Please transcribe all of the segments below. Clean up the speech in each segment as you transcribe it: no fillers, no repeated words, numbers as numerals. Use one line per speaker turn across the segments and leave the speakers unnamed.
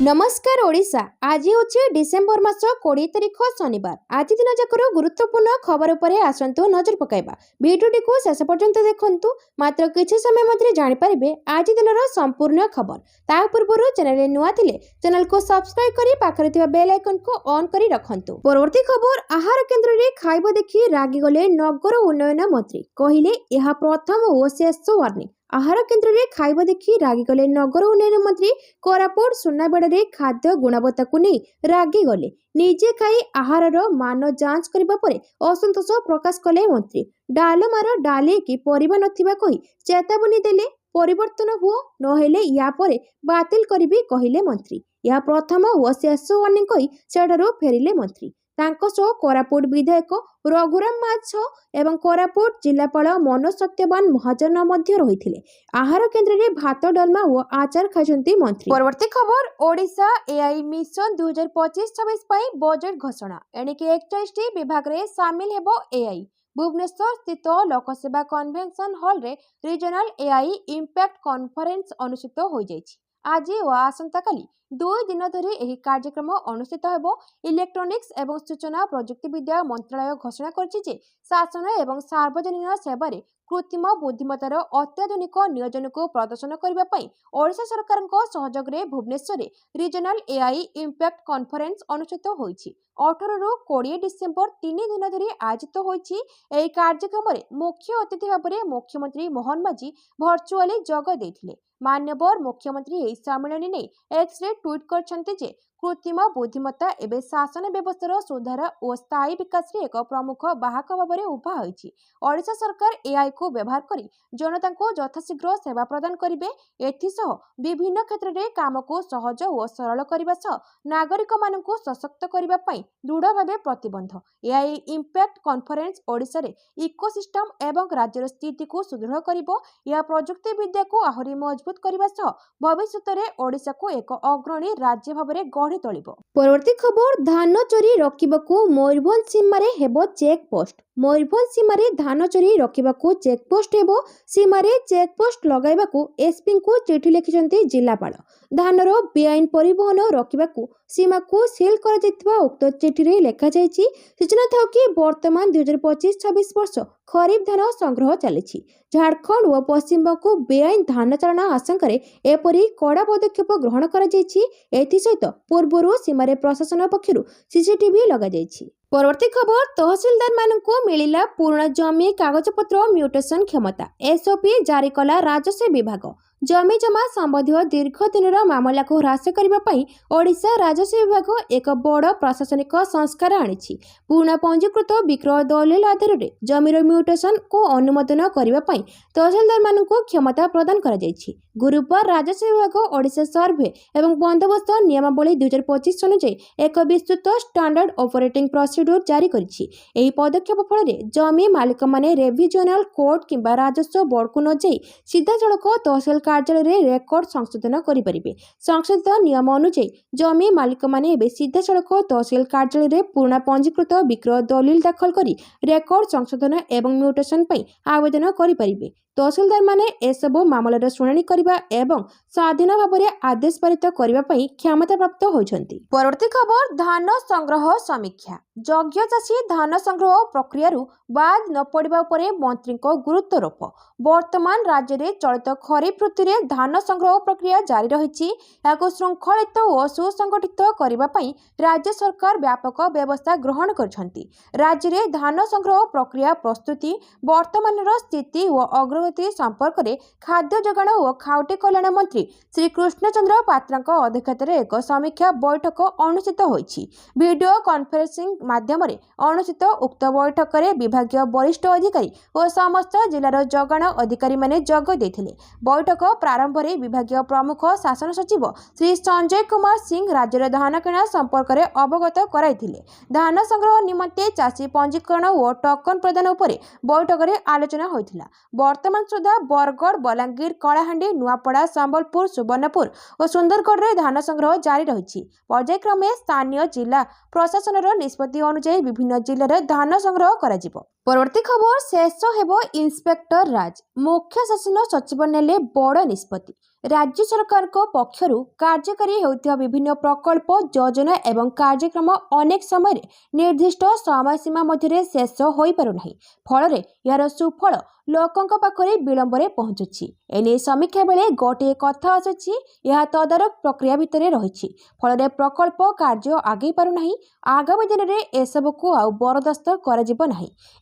नमस्कार ओडिशा। आज हूँ डिसेम्बर मास 20 तारिख शनिवार। आज दिन जाकर गुरुत्वपूर्ण खबर उपरे आसंतु नजर पकाइबा। वीडियोटी को शेष पर्यंत देखंतु। मात्र किछि समय मध्य जानि परिबे आज दिनर संपूर्ण खबर। ता पूर्व चैनल नुआ थिले चैनल को सब्सक्राइब करी पाखरे थिबा बेल आइकन को ऑन करी रखंतु। परवर्ती खबर आहार केन्द्र रे खाइबा देखि रागी गले नगर उन्नयन मंत्री। कहिले यह प्रथम ओ शेष वार्निंग। आहार केन्द्र रे खाइबा देखि रागिगले नगर उन्नयन मंत्री। कोरापुट सुनाबेड़े खाद्य गुणवत्ता को नहीं रागिगले। निजे खाई आहार मान जांच करबा परे असंतोष प्रकाश कले मंत्री। डालमार डाली की परिबा नथिबा कही चेतावनी देले परिवर्तन हुओ नहेले या परे बातिल करिबी कहिले मंत्री। या प्रथम ओ शेष वार्निंग कही सेठारु फेरिले मंत्री। तांको सो कोरापुट विधायक रघुराम माछ एवं कोरापुट जिलापाल मनोज सत्यवान महाजन मध्य रही। आहार केन्द्र रे भात डालमा और आचार खाइछंती मंत्री। परवर्ती खबर ओडिशा एआई मिशन 2025-26 बजेट घोषणा। एणिके 41 विभाग रे शामिल हेबो एआई। भुवनेश्वर स्थित लोकसेवा कन्वेंशन हॉल रे रीजनल एआई इंपैक्ट कॉन्फ्रेंस अनुष्ठित हो जायछि। आज और आसंता काली 2 दिन धरी एही कार्यक्रम अनुष्ठित हेबो। इलेक्ट्रोनिक्स एवं सूचना प्रजुक्ति विद्या मंत्रालय घोषणा करछि जे शासन एवं सार्वजनिक सेवा रे कृत्रिम बुद्धिमत्तार अत्याधुनिक नियोजन को प्रदर्शन करबा पई ओडिशा सरकार सहयोग रे भुवनेश्वर रे रीजनल एआई इंपैक्ट कॉन्फ्रेंस अनुष्ठित होईछि। 18 रु 20 डिसेम्बर 3 दिन धरी आयोजित होईछि। एही कार्यक्रम रे मुख्य अतिथि भाबरे मुख्यमंत्री मोहन माझी वर्चुअली जोग देथिले। मान्यवर मुख्यमंत्री एही सम्मेलन ने एक्स रे ट्वीट करछन्ते जे कृत्रिम बुद्धिमत्ता एवं शासन व्यवस्थार सुधार और स्थायी विकास रे एक प्रमुख बाहक भाव में उभा होईछि। ओडिशा सरकार एआई को व्यवहार करी जनता को यथाशीघ्र सेवा प्रदान करिवे। एथिसह विभिन्न क्षेत्र में काम को सहज और सरल करबा सह नागरिक मानकु सशक्त करबा पई दृढ़ भाव प्रतिबद्ध। एआई इंपैक्ट कॉन्फ्रेंस ओडिशा रे इकोसिस्टम एवं राज्यर स्थिति को सुदृढ़ करिवो। या प्रजुक्ति विद्या को आहुरी मजबूत करबा सह भविष्य में ओडिशा को एक अग्रणी राज्य भाव में गढ़ी तोलिबो। परवर्ती खबर धान चोरी रखिबाकू मयूरभंज सीमारे हेबो चेक पोस्ट। मयूरभंज सीमारे धान चोरी रखिबाकू चेक पोस्ट हेबो। सीमारे चेक पोस्ट लगाइबाकू एसपी को चिठी लिखिसंती जिलापाल। धानर बेआईन परिवहन रखिबाकू सीमा को सील कर जैतिबा उक्त चिठी रे लेखा जायछि। सूचना थाउ कि वर्तमान 2025-26 वर्ष खरीफ धान संग्रह चलिछि। झारखंड और पश्चिम को बेआईन धान चालाण आशंका एपरी कड़ा पदक्षेप ग्रहण करा जायछि। एथि सहित पूर्वरु सीमारे प्रशासन पक्षरु सीसीटीवी लगा जायछि। परवर्ती खबर तहसीलदार मानकु मिलिला पुराना जमी कागजपत्र म्यूटेशन क्षमता। एसओपी जारी कला राजस्व विभाग। जमी जमा संबंधी दीर्घ दिन मामला को ह्रास करने ओडिशा राजस्व विभाग एक बड़ प्रशासनिक संस्कार आनी। पुराना पंजीकृत विक्रय दलिल आधार में जमीर म्यूटेशन को अनुमोदन करने तहसीलदार मानकु क्षमता प्रदान करा जायछि। गुरुवार राजस्व विभाग ओडिशा सर्वे एवं बंदोबस्त नियमावली 2025 अनुसार एक विस्तृत स्टैंडर्ड ऑपरेटिंग प्रोसीड्यूर जारी करिछि। एही पदक्षेप फल जमी मालिक माने रेविजनल कोर्ट किंबा राजस्व बोर्ड को न जाई सीधा सड़क तहसील कार्यालय रेकर्ड संशोधन करें। संशोधित नियम अनुसार जमी मालिक माने सीधा सड़क तहसील कार्यालय पुराना पंजीकृत विक्रय दलिल दाखल करी रेकर्ड संशोधन एवं म्यूटेशन पर आवेदन करें। तहसीलदार माने एसबु मामलार शुणाणी करबा एवं स्वाधीन भाव में आदेश पारित करने क्षमता प्राप्त होइछन्ति। परवर्ती खबर धान संग्रह समीक्षा। यज्ञ चाषी धान संग्रह प्रक्रिया बाद न पड़ा मंत्री गुरुत्वारोप। वर्तमान राज्य में चलित खरीफ ऋतु में धान संग्रह प्रक्रिया जारी रही। श्रृंखलित और सुसंगठित करने राज्य सरकार व्यापक व्यवस्था ग्रहण करछन्ति। राज्य में धान संग्रह प्रक्रिया प्रस्तुति वर्तमान स्थिति और अग्रगति संपर्क में खाद्य जोगाण और खाउटी कल्याण मंत्री श्री कृष्णचंद्र पात्रा अध्यक्षतार एक समीक्षा बैठक अनुष्ठित होईछि। वीडियो कॉन्फ्रेंसिंग माध्यम अनुष्ठित उक्त बैठक में विभागीय वरिष्ठ अधिकारी और समस्त जिलार जोगाण अधिकारी माने जोग देथिले। बैठक प्रारंभ में विभागीय प्रमुख शासन सचिव श्री संजय कुमार सिंह राज्य धान किणा संपर्क में अवगत कराइथिले। धान संग्रह निमंते चाषी पंजीकरण और टोकन प्रदान उपरे बैठक में आलोचना होइथिला। वर्तमान सुधा बरगढ़, बलांगीर, कलाहांडी, नुआपड़ा, संबलपुर, सुवर्णपुर और सुंदरगढ़ में धान संग्रह जारी रही। पर्यायक्रमे स्थानीय जिला प्रशासन निष्पत्ति अनुसार विभिन्न जिले धान संग्रह करा जिवो। परवर्ती खबर शेष हेबो इंस्पेक्टर राज। मुख्य शासन सचिव नेले बड़ निष्पत्ति। राज्य सरकार पक्षरु कार्यकारी होउथिबा विभिन्न प्रकल्प योजना एवं कार्यक्रम अनेक समय निर्दिष्ट समय सीमा मध्य शेष हो पारुना फल यार सुफल लोकों पाखरे विलंबरे पहुंचुछि। एने समीक्षा बेले गोटे कथा आसुछि यह तदारक प्रक्रिया भितर रही फल प्रकल्प कार्य आगे पारुना आगामी दिन में एसबू आउ बरदास्त कर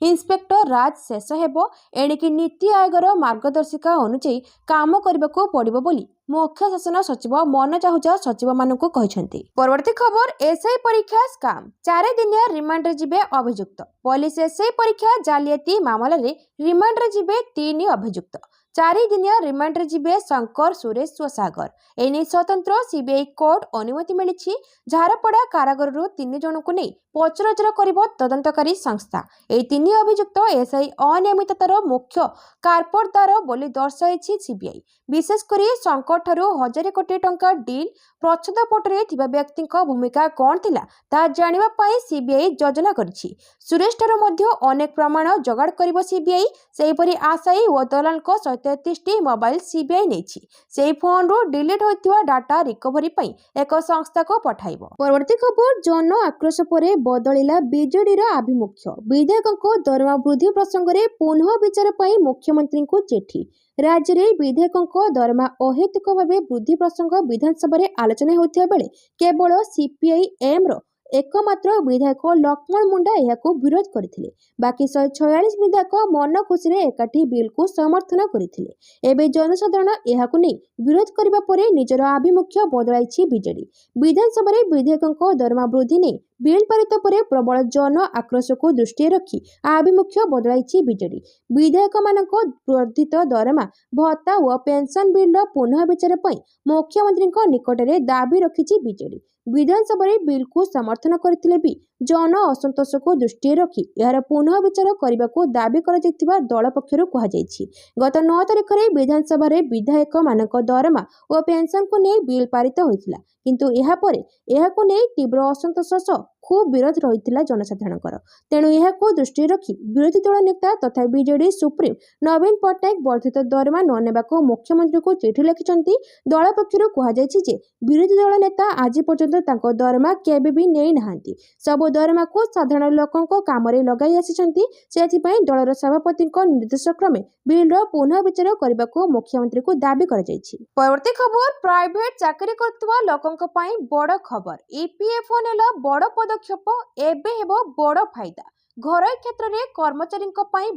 इंस्पेक्टर राज शेष हेब एणिकी नीति आयोगर मार्गदर्शिका अनुଯାयी काम करने को पड़िबो बोली मुख्य शासन सचिव मनोज आहूजा सचिव मानक कहते। परवर्ती खबर एसआई परीक्षा स्काम 4 दिनिया रिमांड रे जिबे अभियुक्त पुलिस एसआई परीक्षा जालियाती मामला रे रिमांड रे जिबे 3 अभियुक्त 4 दिनिया रिमांड रे जिबे शंकर सुरेश स्वसागर एने स्वतंत्र सीबीआई कोर्ट अनुमति मिली झारपड़ा कारागार 3 जन को नहीं पचराउचरा करिबो तदंतकारी संस्था। एई 3 अभियुक्त एसआई अनियमिततार मुख्य कारपरदार बोली दर्शाई सीबीआई विशेषकर शंकर ठारू 1000 कोटी टंका डील प्रच्छद पटरे थिबा व्यक्ति भूमिका कौन थिला ता जानिबा पाई सीबीआई योजना करिछि। सुरेश ठारू मध्य अनेक प्रमाण जोगाड़ करिबो सीबीआई सेहिपरि आशाई ओ दलाल को 33 मोबाइल सीबीआई नेछि सेही फोन रो डिलीट होइतिबा डाटा रिकवरी पई एक संस्था को पठाइबो। परवर्ती खबर जन आक्रोश परे बदलिला बीजेडी रा आभिमुख्य विधायकों दरमा वृद्धि प्रसंग में पुनः विचार पई मुख्यमंत्री को चिठी राज्य में विधायकों दरमा अहेतुक भाव वृद्धि प्रसंग विधानसभा में आलोचना होता बेले केवल सीपीआईएम रो एकमात्र विधायक लक्ष्मण मुंडा यह विरोध करथिले बाकी 146 विधायक मन खुशी एकाठी बिल को समर्थन करथिले। एबे जनसाधारण यहाकु नै विरोध करबा परे निजर आभिमुख्य बदलाइछि बीजेडी विधानसभा में विधायकों दरमा वृद्धि नै बिल पारित पर प्रबल जन आक्रोश को दृष्टि रखी आभिमुख्य बदलाइछि बीजेडी विधायक मानक वर्धित दरमा भत्ता और पेंशन बिल पुनः विचार पई मुख्यमंत्री निकट में दाबी रखिछि बीजेडी विधानसभा बिल को समर्थन करथिले भी जन असंतोष को दृष्टि रखी यार पुनः विचार करने को दाबी कर दल पक्षर कहुଯାଇଛି। गत 9 तारिख में विधानसभा विधायक मानक दरमा और पेंशन को नहीं बिल पारित होइतिला किंतु एहा परे एहाको नहीं तीव्र असंतोष खूब विरोध रही जनसाधारण तेणु यह दृष्टि रखी विरोधी दल नेता तथा बीजेडी सुप्रीम नवीन पट्टनायक वर्धित दरमा न नेबाको मुख्यमंत्री को चिठी लिखिछंती। दल पक्षर कहुଯାଇଛି विरोधी दल नेता आज पर्यंत तांको दरमा केबे भी नेई नाहांती सब दरमा को साधारण लोकों काम लगाई आसिछंती सेथिपई दलर सभापति निर्देश क्रमे बिल पुनः विचार करने को मुख्यमंत्री को दाबी कराଯାଇଛି। परवर्ती खबर प्राइवेट चाकरी करथुवा लोकों पई बड़ खबर ईपीएफओ नेला बड़ पदक्षेप एबे हेबो बड़ फायदा घरोई क्षेत्र में कर्मचारी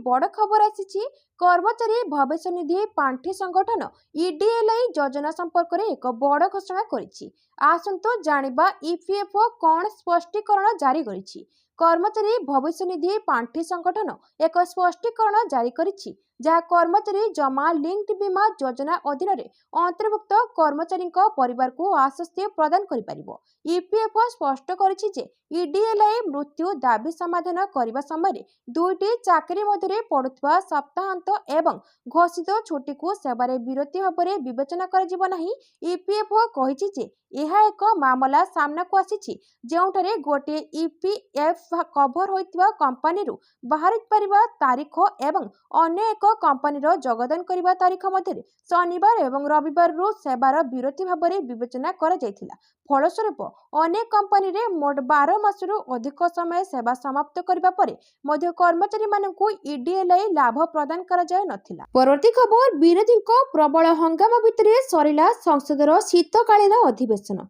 बड़ खबर आसी कर्मचारी भविष्य निधि पांठी संगठन ईडीएलआई योजना संपर्क में एक बड़ घोषणा करिछि। आसंतो जानिबा ईपीएफओ कौन स्पष्टीकरण जारी करिछि। कर्मचारी भविष्य निधि पांठी संगठन एक स्पष्टीकरण जारी करिछि जहाँ कर्मचारी जमा लिंक्ड बीमा योजना अधीन अंतर्भुक्त कर्मचारी परिवार को आश्वस्ति प्रदान करिपारिबो। ईपीएफओ स्पष्ट करिछि जे ईडीएलआई मृत्यु दाबी समाधान करने समय 2टी चाकरी मध्य पड़ुवा सप्ताहांत एवं घोषित छुट्टी को सेवारे विरति भाव में विवेचना कर ईपीएफओ कहिछि जे यह एक मामला सामना को आसी जोठारे गोटे ईपीएफ कभर होइतिबा कंपनी बाहर परिबा तारीख एवं अन्य एक कंपनी जोगदान करने तारीख मध्य शनिवार एवं रविवार सेवार विरति भाव में विवेचना कर फलस्वरूप अनेक कंपनी रे मोट 12 मासरू अधिक समय सेवा समाप्त करबा परे मध्य कर्मचारी मानकु ईडीएलआई लाभ प्रदान करा जाय नथिला। परवर्ती खबर विरोधी प्रबल हंगामा भितरे सरिला संसदर शीतकालीन अधिवेशन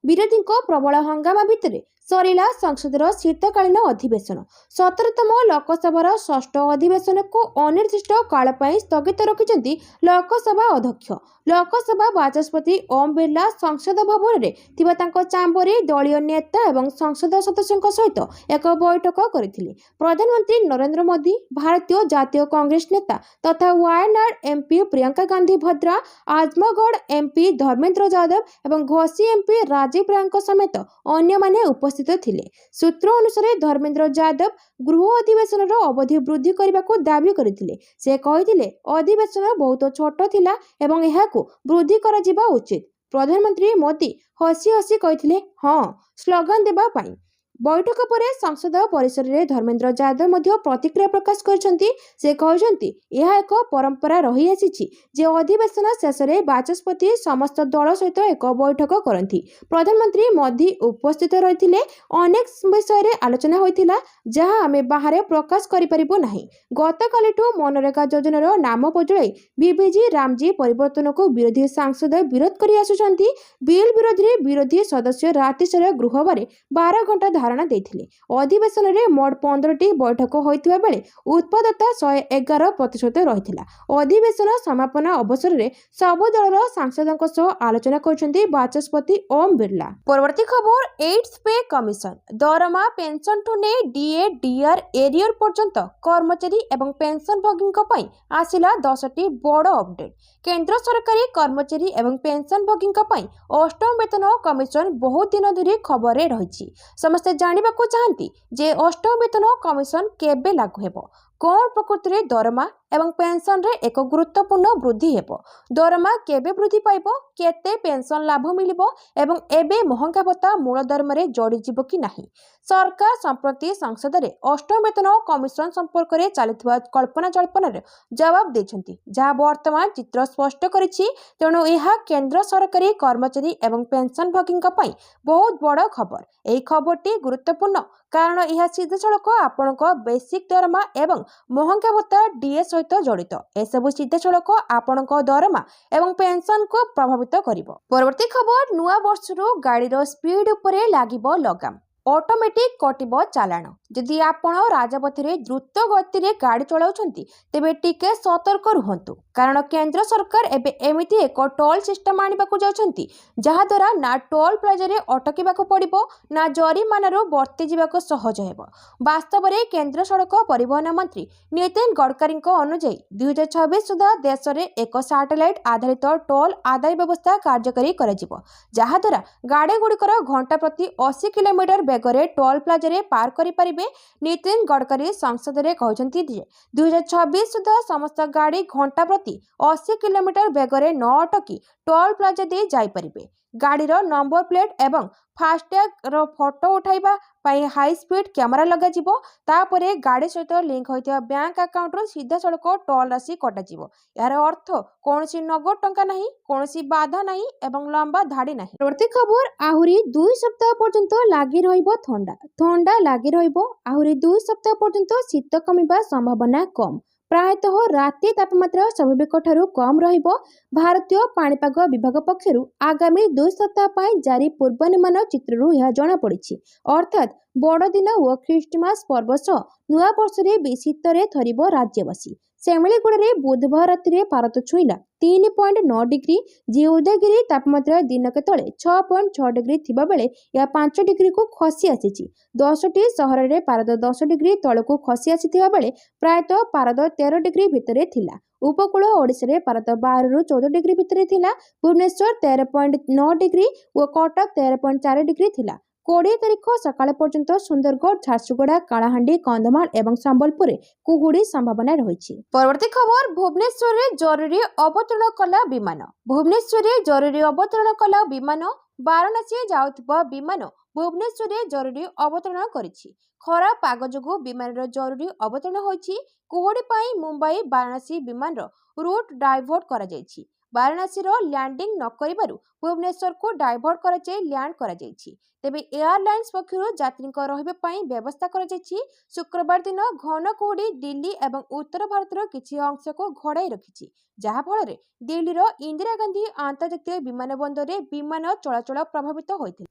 विरोधी प्रबल हंगामा भितरे सरिला संसदर शीतकालीन अधिवेशन 17तम लोकसभार 6ठ अधिवेशन को अनिर्दिष्ट काल पई स्थगित रखिछंती लोकसभा अध्यक्ष। लोकसभा बाचस्पति ओम बिरला संसद भवन रे थिबा तांको चांबरे दलीय नेता एवं संसद सदस्यଙ୍କ सहित एक बैठक करथिले। प्रधानमंत्री नरेंद्र मोदी भारतीय जातीय कांग्रेस नेता तथा वायनाड एमपी प्रियंका गांधी भद्रा आजमगढ़ एमपी धर्मेंद्र यादव एवं घोसी एमपी राजीव राय समेत अन्य माने उपस्थित थिले। सूत्र अनुसार धर्मेंद्र यादव गृह अधिवेशन अवधि वृद्धि करने को दाबी करथिले। से कहिथिले अधिवेशन बहुत छोट थिला एवं एहाकु वृद्धि करा जिबा उचित। प्रधानमंत्री मोदी हसी हसी कहिथिले हाँ स्लोगन देबा पाई बैठक पर संसद परिसर में धर्मेन्द्र यादव मध्य प्रतिक्रिया प्रकाश करछंती। से कहछंती यह एक परंपरा रही आसी जे अधिवेशन शेष में बाचस्पति समस्त दल सहित एक बैठक करती। प्रधानमंत्री मोदी उपस्थित रही। अनेक विषय रे आलोचना होइथिला जहां आमे बाहर प्रकाश करि परिबो नाही। गतकालिठू मनरेगा योजनार नाम बदलाई बीबीजी रामजी परिवर्तन को विरोधी सांसद विरोध करि आसुछंती। बिल विरोधी विरोधी सदस्य राति सारा गृह बारे 12 घंटा धारणा देथिले। अधिवेशन में मोट 15टी बैठक होइथिबा बेले उत्पादकता 111% रहिथिला। अधिवेशन समापन अवसर में सब दलर सांसदों सह आलोचना करछंती बाचस्पति ओम बिरला। परवर्ती खबर एड्स पे कमिशन दरमा पेंशन ठू ने डीए डीआर एरियर पर्यंत कर्मचारी एवं पेंशनभोगी पई आसिला 10टी बड़ अपडेट। केंद्र सरकारी कर्मचारी एवं पेंशनभोगी पई अष्टम वेतन कमिशन बहुत दिन धरी खबर रे रही। समस्ते जानिबाकू चाहती जे अष्टम वेतन कमिशन केबे लागू हेबो, कौन प्रकृति में दरमा एवं पेंशन रे एक गुरुत्वपूर्ण वृद्धि हेबो, दरमा केबे वृद्धि पाइबो, केते पेंशन लाभ मिलिबो एवं एबे महंगा भत्ता मूल दरमा रे जोड़ी जिवो कि नाही। सरकार संप्रति संसद रे अष्टम वेतन कमिशन संपर्क रे चलिथिबा कल्पना जल्पना रे जवाब देछंती, जहां वर्तमान चित्र स्पष्ट करिछि। तेणु यह केंद्र सरकारी कर्मचारी एवं पेंशनभोगी पई बहुत बड़ खबर। एही खबरटी गुरुत्वपूर्ण कारण यह सीधासलख आपणक बेसिक दरमा एवं महंगा भत्ता डीए सहित जड़ित। एसबू सीधासलख आपणक दरमा एवं पेंशन को प्रभावित करिवो। परवर्ती खबर नुआ वर्षरु गाड़ीर स्पीड उपरे लागिबो लगाम, ऑटोमेटिक कटिबो चालाण। जदि आपण राजपथ रे द्रुत गति रे गाड़ी चलाउछंती तेबे टिके सतर्क रुहंतु, कारण केंद्र सरकार एबे एमिति एक टोल सिस्टम आनिबाकू जाउछंती जहा द्वारा ना टोल प्लाजा रे अटकीबाकू पड़िबो ना जरिमानारो बर्ती जिबाकू सहज हेबो। वास्तव रे केंद्र सड़क परिवहन मंत्री नितिन गडकरी अनुसार 2026 सुधा देश रे एक सैटेलाइट आधारित टोल आदाय व्यवस्था कार्यकारी कराजिबो, जहा द्वारा गाड़ी गुड़िकर घंटा प्रति 80 किलोमीटर बेगरे टोल प्लाजा रे पार करि परिबे। नितिन गडकरी संसद रे कहछंती जे 2026 सुधा समस्त गाड़ी घंटा प्रति 80 किलोमीटर बेगरे न अटकी टोल प्लाजा दे जाई परिबे। गाड़ीर नंबर प्लेट एवं फास्टैग रो फोटो उठाइबा पाई हाई स्पीड कैमरा लगा जिवो। तापरे गाड़ी सहित लिंक होइथिबा बैंक अकाउंट रो सीधा सड़क टोल राशि कटा जिवो। यार अर्थ कोनसी नगद टंका नहीं, कोनसी बाधा नहीं एवं लंबा धाड़ी नहीं। प्रति खबर आहुरी 2 सप्ताह पर्यंत लागी रहिबो ठंडा, ठंडा लागी रहिबो। आहुरी 2 सप्ताह पर्यंत शीत कमिबा संभावना कम। प्रायतः राति तापमात्रा स्वाभाविक ठारू कम रहिबो। भारतीय पाणीपाग विभाग पक्षरु आगामी 2 सप्ताह पाई जारी पूर्वानुमान चित्ररू यह जना पड़िछि। अर्थात बड़दिन और ख्रीष्टमास पर्व सह नुआ वर्ष रे शीतरे थरिबो राज्यवासी। सेमिलीगुड़े बुधवार राति पारद छुईला 3.9 डिग्री, जी उदयगिरी तापमात्रा दिनक तले 6.6 डिग्री थिबा बेले या 5 डिग्री को खसी आसीछि। 10टी सहर रे पारद 10 डिग्री तलको खसी आसीथिबा बेले प्रायतः पारद 13 डिग्री भितरे थिला। उपकूल ओडिशा रे पारद 12 रु 14 डिग्री भितरे थिला। भुवनेश्वर 13.9 डिग्री और कटक 13.4 डिग्री थिला। 20 तारीख सकाळ पर्यंत सुंदरगढ़, झारसुगुड़ा, कालाहांडी, कंधमाल एवं संबलपुर कुहुड़ी संभावना रही। परवर्ती खबर भुवनेश्वर रे जरूरी अवतरण कला विमान। भुवनेश्वर रे जरूरी अवतरण कला विमान। वाराणसी जाउथिबा विमान भुवनेश्वर रे जरूरी अवतरण करिछि। खराब पाग जोगु विमान जरूरी अवतरण होइछि। कुहुड़ी पाई मुंबई वाराणसी विमान रूट डाइवर्ट करा जाइछि। वाराणसी लैंडिंग न करिबारु भुवनेश्वर को डाइवर्ट करा जाय लैंड करा जाइछि। तेबे एयरलाइंस पक्षरु यात्री रहिबा पई व्यवस्था करा जाइछि। शुक्रवार दिन घन कुहुड़ी दिल्ली एवं उत्तर भारतर किछि अंश को घोड़ाई रखिछि, जहा फल दिल्लीर इंदिरा गांधी अंतर्जातीय विमान बंदर रे विमान चलाचल प्रभावित होइथिला।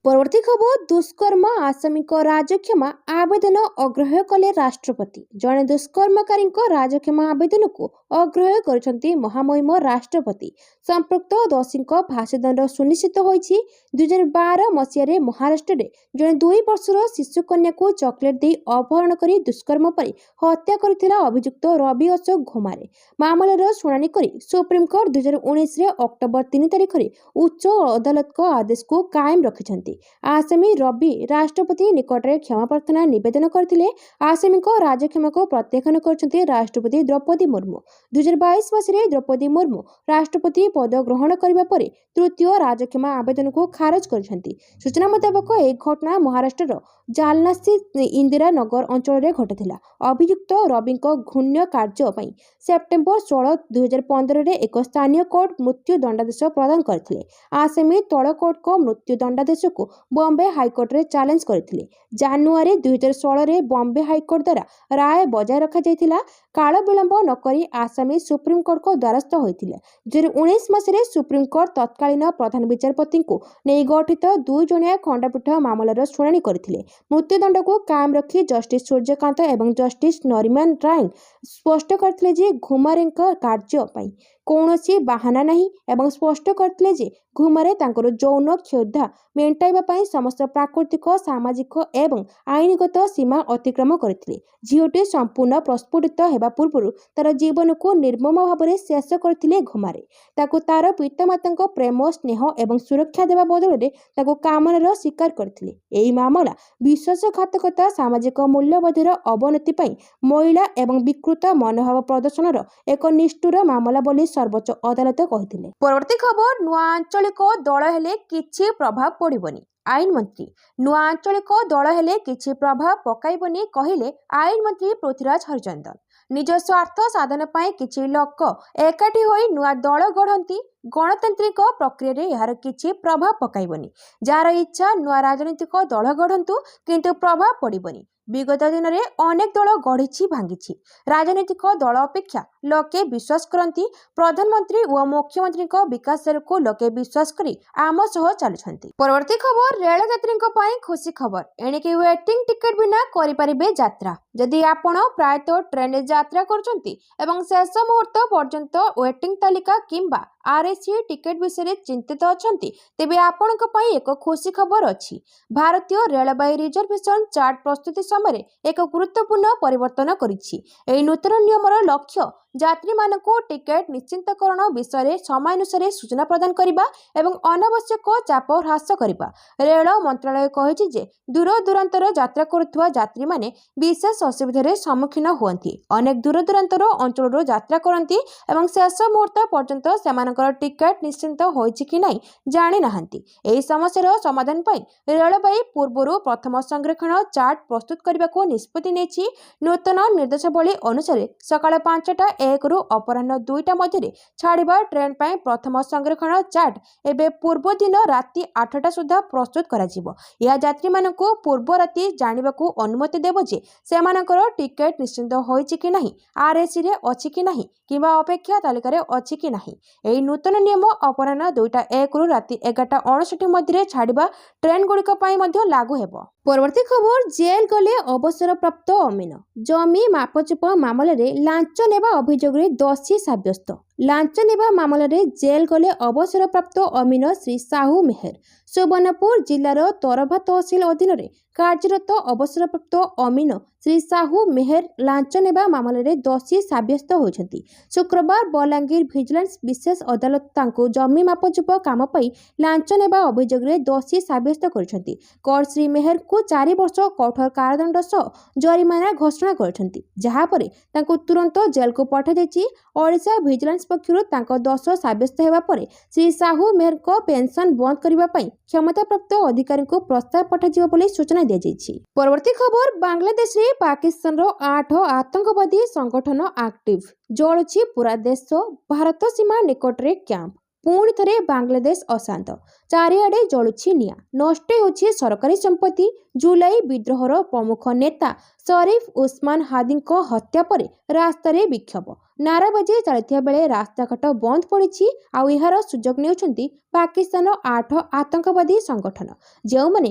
परवर्ती खबर दुष्कर्म आसामीक राजक्षमा आवेदन अग्राह्य कले राष्ट्रपति। जणे दुष्कर्मकारी राजक्षमा आवेदन को अग्राह्य करछंती महामहिम राष्ट्रपति। संपृक्त दोषी फांसीदंड सुनिश्चित होइछि। 2012 मसीह महाराष्ट्र रे जणे 2 वर्षर शिशु कन्या को चॉकलेट दे अपहरण करी दुष्कर्म पर हत्या करथिला अभियुक्त रवि अशोक घोमारे। मामलार शुणानी करी सुप्रीम कोर्ट 2019 रे अक्टोबर 3 तारिख रे उच्च अदालत को आदेश को कायम रखिछंती। आसामी रवि राष्ट्रपति निकट रे क्षमा प्रार्थना निवेदन करथिले। आसामी को राजक्षमा को प्रत्याख्यान करछंती राष्ट्रपति द्रौपदी मुर्मू। 2022 मसीह द्रौपदी मुर्मू राष्ट्रपति पद ग्रहण करबा परे तृतीय राजक्षमा आवेदन को खारज करछंती। सूचना मुताबक ଅଭିଯୁକ୍ତଙ୍କ ଏହି ଘଟଣା ମହାରାଷ୍ଟ୍ରର ଜାଲନା ସ୍ଥିତ ଇନ୍ଦିରାନଗର ଅଞ୍ଚଳରେ ଘଟିଥିଲା। ଅଭିଯୁକ୍ତ ରବିଙ୍କ ଘୃଣ୍ୟ କାର୍ଯ୍ୟ ପାଇଁ ସେପ୍ଟେମ୍ବର 16, 2015ରେ ଏକ ସ୍ଥାନୀୟ କୋର୍ଟ ମୃତ୍ୟୁ ଦଣ୍ଡାଦେଶ ପ୍ରଦାନ କରିଥିଲେ। ଆସାମୀ ତଳ କୋର୍ଟଙ୍କ ମୃତ୍ୟୁ ଦଣ୍ଡାଦେଶକୁ ବମ୍ବେ ହାଇକୋର୍ଟରେ ଚ୍ୟାଲେଞ୍ଜ କରିଥିଲେ। ଜାନୁଆରୀ 2016ରେ ବମ୍ବେ ହାଇକୋର୍ଟ ଦ୍ୱାରା ରାୟ ବଜାୟ ରଖାଯାଇଥିଲା। କାଳ ବିଳମ୍ବ ନକରି ଆସାମୀ ସୁପ୍ରିମକୋର୍ଟଙ୍କ ଦ୍ୱାରସ୍ଥ ହୋଇଥିଲେ। 2019 ମସିହାରେ ସୁପ୍ରିମକୋର୍ଟ ତତ୍କାଳୀନ ପ୍ରଧାନ ବିଚାରପତିଙ୍କୁ ନେଇ ଗଠିତ 2 ଜଣିଆ ଖଣ୍ଡପୀଠ ମାମଲାର ଶୁଣାଣି କରିଥିଲେ। ମୃତ୍ୟୁଦଣ୍ଡକୁ କାଏମ ରଖି ଜଷ୍ଟିସ ସୂର୍ଯ୍ୟକାନ୍ତ ଏବଂ ଜଷ୍ଟିସ ନରିମାନ ରାୟ ସ୍ପଷ୍ଟ କରିଥିଲେ ଯେ ଘୁମାରେଙ୍କ କାର୍ଯ୍ୟ ପାଇଁ କୌଣସି ବାହାନା ନାହିଁ ଏବଂ ସ୍ପଷ୍ଟ କରିଥିଲେ ଯେ ଘୁମାରେ ତାଙ୍କର ଯୌନ କ୍ଷୁଧା ମେଣ୍ଟାଇବା ପାଇଁ ସମସ୍ତ ପ୍ରାକୃତିକ, ସାମାଜିକ ଏବଂ ଆଇନଗତ ସୀମା ଅତିକ୍ରମ କରିଥିଲେ। ଝିଅଟି ସମ୍ପୂର୍ଣ୍ଣ ପ୍ରସ୍ଫୁଟିତ ହେବା ପୂର୍ବରୁ ତାର ଜୀବନକୁ ନିର୍ମମ ଭାବରେ ଶେଷ କରିଥିଲେ ଘୁମାରେ। ତାକୁ ତାର ପିତାମାତାଙ୍କ ପ୍ରେମ, ସ୍ନେହ ଏବଂ ସୁରକ୍ଷା ଦେବା ବଦଳରେ ତାକୁ କାମନାର ଶିକାର କରିଥିଲେ। ଏହି ମାମଲା ବିଶ୍ୱାସଘାତକତା, ସାମାଜିକ ମୂଲ୍ୟବୋଧର ଅବନତି ପାଇଁ ମହିଳା ଏବଂ ବିକୃତ ମନୋଭାବ ପ୍ରଦର୍ଶନର ଏକ ନିଷ୍ଠୁର ମାମଲା ବୋଲି ସର୍ବୋଚ୍ଚ ଅଦାଲତ କହିଥିଲେ। ପରବର୍ତ୍ତୀ ଖବର, ନୂଆ ଆଞ୍ଚଳିକ ଦଳ ହେଲେ କିଛି ପ୍ରଭାବ ପଡ଼ିବନି। ଆଇନ ମନ୍ତ୍ରୀ ନୂଆ ଆଞ୍ଚଳିକ ଦଳ ହେଲେ କିଛି ପ୍ରଭାବ ପକାଇବନି କହିଲେ ଆଇନ ମନ୍ତ୍ରୀ ପୃଥ୍ୱୀରାଜ ହରିଚନ୍ଦନ। ନିଜ ସ୍ୱାର୍ଥ ସାଧନ ପାଇଁ କିଛି ଲୋକ ଏକାଠି ହୋଇ ନୂଆ ଦଳ ଗଢ଼ନ୍ତି। ଗଣତାନ୍ତ୍ରିକ ପ୍ରକ୍ରିୟାରେ ଏହାର କିଛି ପ୍ରଭାବ ପକାଇବନି। ଯାହାର ଇଚ୍ଛା ନୂଆ ରାଜନୈତିକ ଦଳ ଗଢ଼ନ୍ତୁ, କିନ୍ତୁ ପ୍ରଭାବ ପଡ଼ିବନି। ବିଗତ ଦିନରେ ଅନେକ ଦଳ ଗଢ଼ିଛି, ଭାଙ୍ଗିଛି। ରାଜନୈତିକ ଦଳ ଅପେକ୍ଷା ଲୋକେ ବିଶ୍ୱାସ କରନ୍ତି ପ୍ରଧାନମନ୍ତ୍ରୀ ଓ ମୁଖ୍ୟମନ୍ତ୍ରୀଙ୍କ ବିକାଶକୁ ଲୋକେ ବିଶ୍ୱାସ କରି ଆମ ସହ ଚାଲୁଛନ୍ତି। ପରବର୍ତ୍ତୀ ଖବର, ରେଳ ଯାତ୍ରୀଙ୍କ ପାଇଁ ଖୁସି ଖବର। ଏଣିକି ୱେଟିଂ ଟିକେଟ ବିନା କରିପାରିବେ ଯାତ୍ରା। ଯଦି ଆପଣ ପ୍ରାୟତଃ ଟ୍ରେନରେ ଯାତ୍ରା କରୁଛନ୍ତି ଏବଂ ଶେଷ ମୁହୂର୍ତ୍ତ ପର୍ଯ୍ୟନ୍ତ ୱେଟିଂ ତାଲିକା କିମ୍ବା RAC ଟିକେଟ ବିଷୟରେ ଚିନ୍ତିତ ଅଛନ୍ତି, ତେବେ ଆପଣଙ୍କ ପାଇଁ ଏକ ଖୁସି ଖବର ଅଛି। ଭାରତୀୟ ରେଳବାଇ ରିଜର୍ଭେସନ ଚାର୍ଟ ପ୍ରସ୍ତୁତି ସମୟରେ ଏକ ଗୁରୁତ୍ୱପୂର୍ଣ୍ଣ ପରିବର୍ତ୍ତନ କରିଛି। ଏହି ନୂତନ ନିୟମର ଲକ୍ଷ୍ୟ ଯାତ୍ରୀମାନଙ୍କୁ ଟିକେଟ ନିଶ୍ଚିତକରଣ ବିଷୟରେ ସମୟାନୁସାରେ ସୂଚନା ପ୍ରଦାନ କରିବା ଏବଂ ଅନାବଶ୍ୟକ ଚାପ ହ୍ରାସ କରିବା। ରେଳ ମନ୍ତ୍ରଣାଳୟ କହିଛି ଯେ ଦୂରଦୂରାନ୍ତର ଯାତ୍ରା କରୁଥିବା ଯାତ୍ରୀମାନେ ବିଶେଷ ଅସୁବିଧାରେ ସମ୍ମୁଖୀନ ହୁଅନ୍ତି। ଅନେକ ଦୂରଦୂରାନ୍ତର ଅଞ୍ଚଳରୁ ଯାତ୍ରା କରନ୍ତି ଏବଂ ଶେଷ ମୁହୂର୍ତ୍ତ ପର୍ଯ୍ୟନ୍ତ ସେମାନଙ୍କର ଟିକେଟ ନିଶ୍ଚିତ ହୋଇଛି କି ନାହିଁ ଜାଣିନାହାନ୍ତି। ଏହି ସମସ୍ୟାର ସମାଧାନ ପାଇଁ ରେଳବାଇ ପୂର୍ବରୁ ପ୍ରଥମ ସଂରକ୍ଷଣ ଚାର୍ଟ ପ୍ରସ୍ତୁତ କରିବାକୁ ନିଷ୍ପତ୍ତି ନେଇଛି। ନୂତନ ନିର୍ଦ୍ଦେଶାବଳୀ ଅନୁସାରେ ସକାଳ 5ଟା 1ରୁ ଅପରାହ୍ନ 2ଟା ମଧ୍ୟରେ ଛାଡ଼ିବା ଟ୍ରେନ୍ ପାଇଁ ପ୍ରଥମ ସଂରକ୍ଷଣ ଚାର୍ଟ ଏବେ ପୂର୍ବ ଦିନ ରାତି 8ଟା ସୁଦ୍ଧା ପ୍ରସ୍ତୁତ କରାଯିବ। ଏହା ଯାତ୍ରୀମାନଙ୍କୁ ପୂର୍ବ ରାତି ଜାଣିବାକୁ ଅନୁମତି ଦେବ ଯେ ସେମାନଙ୍କର ଟିକେଟ ନିଶ୍ଚିତ ହୋଇଛି କି ନାହିଁ, RACରେ ଅଛି କି ନାହିଁ କିମ୍ବା ଅପେକ୍ଷା ତାଲିକାରେ ଅଛି କି ନାହିଁ। ଏହି ନୂତନ ନିୟମ ଅପରାହ୍ନ 2ଟା 1ରୁ ରାତି 11ଟା 59 ମଧ୍ୟରେ ଛାଡ଼ିବା ଟ୍ରେନ୍ଗୁଡ଼ିକ ପାଇଁ ମଧ୍ୟ ଲାଗୁ ହେବ। ପରବର୍ତ୍ତୀ ଖବର, ଜେଲ୍ ଗଲେ ଅବସରପ୍ରାପ୍ତ ଅମିନ। ଜମି ମାପଚୁପ ମାମଲାରେ ଲାଞ୍ଚ ନେବା ଅଭିଯୋଗରେ ଦୋଷୀ ସାବ୍ୟସ୍ତ। ଲାଞ୍ଚ ନେବା ମାମଲାରେ ଜେଲ୍ ଗଲେ ଅବସରପ୍ରାପ୍ତ ଅମିନ ଶ୍ରୀ ସାହୁ ମେହେର। ସୁବର୍ଣ୍ଣପୁର ଜିଲ୍ଲାର ତରଭା ତହସିଲ ଅଧୀନରେ କାର୍ଯ୍ୟରତ ଅବସରପ୍ରାପ୍ତ ଅମିନ ଶ୍ରୀ ସାହୁ ମେହେର ଲାଞ୍ଚ ନେବା ମାମଲାରେ ଦୋଷୀ ସାବ୍ୟସ୍ତ ହୋଇଛନ୍ତି। ଶୁକ୍ରବାର ବଲାଙ୍ଗୀର ଭିଜିଲାନ୍ସ ବିଶେଷ ଅଦାଲତ ତାଙ୍କୁ ଜମି ମାପଚୁପ କାମ ପାଇଁ ଲାଞ୍ଚ ନେବା ଅଭିଯୋଗରେ ଦୋଷୀ ସାବ୍ୟସ୍ତ କରିଛନ୍ତି। କୋର୍ଟ ଶ୍ରୀ ମେହେରଙ୍କୁ 4 ବର୍ଷ କଠୋର କାରାଦଣ୍ଡ ସହ ଜରିମାନା ଘୋଷଣା କରିଛନ୍ତି, ଯାହାପରେ ତାଙ୍କୁ ତୁରନ୍ତ ଜେଲକୁ ପଠାଯାଇଛି। ଓଡ଼ିଶା ଭିଜିଲାନ୍ସ ପକ୍ଷରୁ ତାଙ୍କ ଦୋଷ ସାବ୍ୟସ୍ତ ହେବା ପରେ ଶ୍ରୀ ସାହୁ ମେହେରଙ୍କ ପେନ୍ସନ ବନ୍ଦ କରିବା ପାଇଁ କ୍ଷମତାପ୍ରାପ୍ତ ଅଧିକାରୀଙ୍କୁ ପ୍ରସ୍ତାବ ପଠାଯିବ ବୋଲି ସୂଚନା ଦିଆଯାଇଛି। ପରବର୍ତ୍ତୀ ଖବର, ବାଂଲାଦେଶରେ ପାକିସ୍ତାନର 8 ଆତଙ୍କବାଦୀ ସଂଗଠନ ଆକ୍ଟିଭ। ଜଳୁଛି ପୁରା ଦେଶ, ଭାରତ ସୀମା ନିକଟରେ କ୍ୟାମ୍ପ। ପୁଣି ଥରେ ବାଂଲାଦେଶ ଅଶାନ୍ତ, ଚାରିଆଡ଼େ ଜଳୁଛି ନିଆଁ, ନଷ୍ଟ ହେଉଛି ସରକାରୀ ସମ୍ପତ୍ତି। ଜୁଲାଇ ବିଦ୍ରୋହର ପ୍ରମୁଖ ନେତା ଶରୀଫ ଉସ୍ମାନ ହାଦିଙ୍କ ହତ୍ୟା ପରେ ରାସ୍ତାରେ ବିକ୍ଷୋଭ, ନାରାବାଜି ଚାଲିଥିବା ବେଳେ ରାସ୍ତାଘାଟ ବନ୍ଦ ପଡ଼ିଛି। ଆଉ ଏହାର ସୁଯୋଗ ନେଉଛନ୍ତି ପାକିସ୍ତାନ 8 ଆତଙ୍କବାଦୀ ସଂଗଠନ, ଯେଉଁମାନେ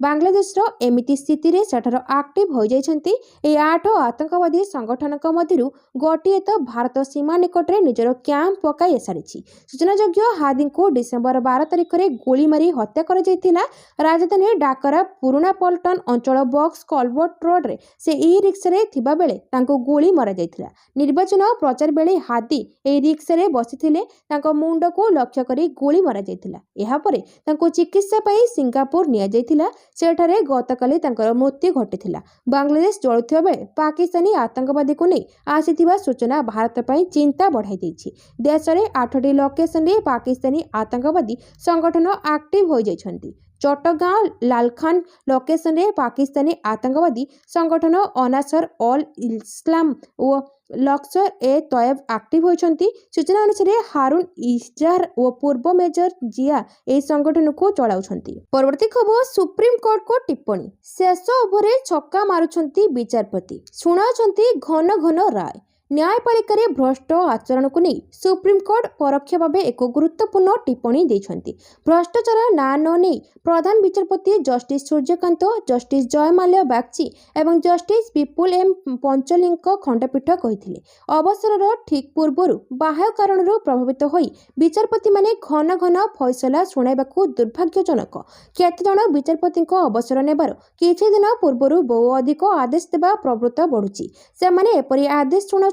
ବାଂଲାଦେଶର ଏମିତି ସ୍ଥିତିରେ ସେଠାର ଆକ୍ଟିଭ ହୋଇଯାଇଛନ୍ତି। ଏହି 8 ଆତଙ୍କବାଦୀ ସଂଗଠନଙ୍କ ମଧ୍ୟରୁ ଗୋଟିଏ ତ ଭାରତ ସୀମା ନିକଟରେ ନିଜର କ୍ୟାମ୍ପ ପକାଇ ସାରିଛି। ସୂଚନାଯୋଗ୍ୟ, ହାଦିଙ୍କୁ ଡିସେମ୍ବର 12 ତାରିଖରେ ଗୁଳି ମାରି ହତ୍ୟା କରାଯାଇଥିଲା। ରାଜଧାନୀ ଡାକାର ପୁରୁଣା ପଲ୍ଟନ ଅଞ୍ଚଳ ବକ୍ସ କଲଭର୍ଟ ରୋଡରେ ସେ ଇ ରିକ୍ସାରେ ଥିବାବେଳେ ତାଙ୍କୁ ଗୁଳି ମରାଯାଇଥିଲା। ନିର୍ବାଚନ ପ୍ରଚାର ବେଳେ ହାଦି ଏହି ରିକ୍ସାରେ ବସିଥିଲେ। ତାଙ୍କ ମୁଣ୍ଡକୁ ଲକ୍ଷ୍ୟ କରି ଗୁଳି ମରାଯାଇଥିଲା। ଏହାପରେ ତାଙ୍କୁ ଚିକିତ୍ସା ପାଇଁ ସିଙ୍ଗାପୁର ନିଆଯାଇଥିଲା। ସେଠାରେ ଗତକାଲି ତାଙ୍କର ମୃତ୍ୟୁ ଘଟିଥିଲା। ବାଂଲାଦେଶ ଜଳୁଥିବା ବେଳେ ପାକିସ୍ତାନୀ ଆତଙ୍କବାଦୀକୁ ନେଇ ଆସିଥିବା ସୂଚନା ଭାରତ ପାଇଁ ଚିନ୍ତା ବଢ଼ାଇ ଦେଇଛି। ଦେଶରେ 8ଟି ଲୋକେସନରେ ପାକିସ୍ତାନୀ ଆତଙ୍କବାଦୀ ସଂଗଠନ ଆକ୍ଟିଭ ହୋଇଯାଇଛନ୍ତି। चट्टगांव लालखान लोकेशन रे पाकिस्तानी आतंकवादी संगठन अनासर अल इस्लाम और लश्कर ए तैयब एक्टिव होती। सूचना अनुसार हारून इजहार और पूर्व मेजर जिया ए संगठन को चलाउछंती। परवर्ती खबर सुप्रीम कोर्ट को टिप्पणी शेष ओभर छक्का मारुछंती विचारपति शुणाउछंती घन घन राय। न्यायपालिका भ्रष्ट आचरण को नहीं सुप्रीमकोर्ट परोक्ष भाव एक गुरुत्वपूर्ण टिप्पणी देछंती। भ्रष्टाचार ना न नहीं प्रधान विचारपति जस्टिस सूर्यकांत, जस्टिस जयमाल्या बागची एवं जस्टिस विपुल एम पंचली खंडपीठ कहिथिले अवसर ठीक पूर्व बाह्य कारण प्रभावित होई विचारपति माने घन घन फैसला शुणाइबाकू दुर्भाग्यजनक। केते जण विचारपति अवसर नेबार किछि दिन पूर्व बहु अधिक आदेश देवा प्रवृत्त बढ़ुची। सेमाने एपरि आदेश शुणा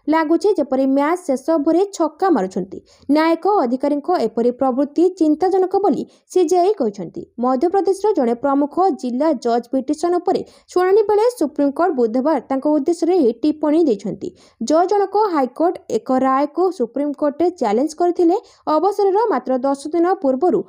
लगुचे जेपरी मैच शेष ओभर छक्का मारुछंती। न्यायिक अधिकारी एपरी प्रवृत्ति चिंताजनक बोली सीजीआई कहते। मध्यप्रदेश जड़े प्रमुख जिला जज पिटिशन उपर शुणाणी बेले सुप्रीमकोर्ट बुधवार उद्देश्य टिप्पणी देछंती। जज जनक हाईकोर्ट एक राय को सुप्रीमकोर्ट चैलेंज करथिले। अवसर मात्र 10 दिन पूर्व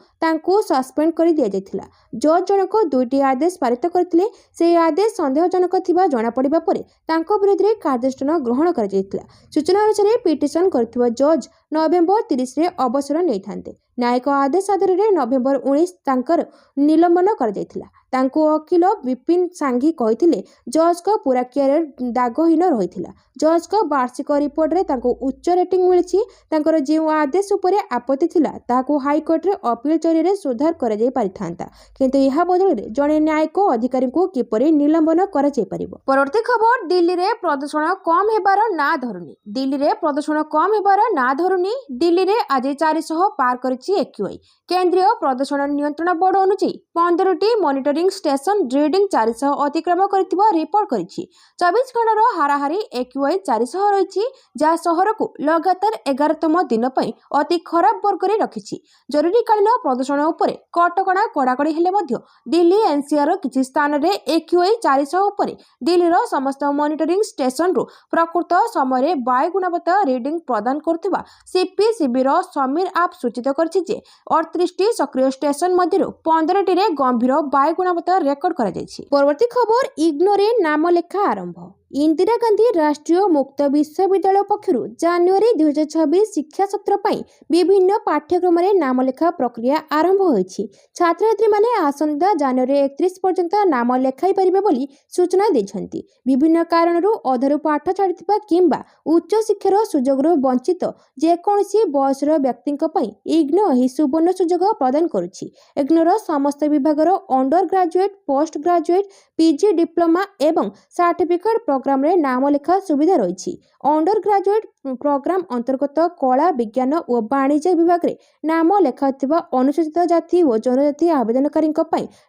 सस्पेंड कर दिया जायथिला। जज जनक 2टी आदेश पारित करथिले। से आदेश संदेहजनक थिबा जणा पड़िबा परे तांको विरोध कार्यानुष्ठान ग्रहण कर सूचना अनुसार पिटिशन करथिबा जज नवेम्बर 30 रे अवसर नहीं थांते। न्यायिक आदेश आधार में नवेम्बर 19 तांकर निलंबन कर जायथिला। तांको वकील विपिन सांघी कहिथिले जज को पूरा कैरियर दागहीन रहिथिला। जज को वार्षिक रिपोर्ट रे तांको उच्च रेटिंग मिलिछि। तांकर जे आदेश उपरे आपत्ति थिला ताको हाईकोर्ट रे अपील जरिए सुधार करा जाय पारिथांता, किंतु यह बदल रे जणे न्यायिक अधिकारी को किपरि निलंबन करा जाय परिबो। परवर्ती खबर दिल्ली रे प्रदूषण कम हेबार ना धरुनी। दिल्ली रे प्रदूषण कम हेबार ना धरुनी। दिल्ली रे आज 400 पार करिछि एक्यूआई। केंद्रीय प्रदूषण नियंत्रण बोर्ड अनुसार 15टी मॉनिटरिंग स्टेशन रीडिंग 400 अतिक्रम करथिबा रिपोर्ट करिछि। 24 घंटार हाराहारी एक्यूआई 400 रहिछि, जहा शहर को लगातार 11तम दिन पई अति खराब वर्ग रे रखिछि। जरूरीकालीन प्रदूषण उपरे कटकणा कड़ाकड़ी हेले मध्य दिल्ली एनसीआर किछि स्थान रे एक्यूआई 400 उपरे दिल्लीर समस्त मॉनिटरिंग स्टेशन रु प्रकृत समय रे वायु गुणवत्ता रीडिंग प्रदान करथिबा सीपीसीबी रो समीर आप सूचित करछि जे 38टी सक्रिय स्टेशन मध्य 15टी रे गंभीर वायु गुणवत्ता रेकर्ड करा जायछि। परवर्ती खबर इग्नोरे नाम लेखा आरंभ। इंदिरा गांधी राष्ट्रीय मुक्त विश्वविद्यालय पक्षर जनवरी 2026 शिक्षा सत्र पाई विभिन्न पाठ्यक्रम रे नाम लेखा प्रक्रिया आरंभ होईछि। छात्र छात्री माने आसंता जनवरी 31 पर्यंत नाम लेखाई परिबे बोली सूचना दैछंती। विभिन्न कारणरू अधरू पाठ छाड़िथिबा किंबा उच्च शिक्षार सुजोग वंचित जेकोसी बयसर व्यक्तिंक पई इग्नो एही सुवर्ण सुजोग प्रदान करुछि। इग्नोर समस्त विभागर under graduate, post graduate, PG diploma एवं सर्टिफिकेट प्रोग्राम रे नाम लेखा सुविधा रही। अंडर ग्रेजुएट प्रोग्राम अंतर्गत कला, विज्ञान और वाणिज्य विभाग रे नाम लेखा अनुसूचित जाति और जनजाति आवेदनकारी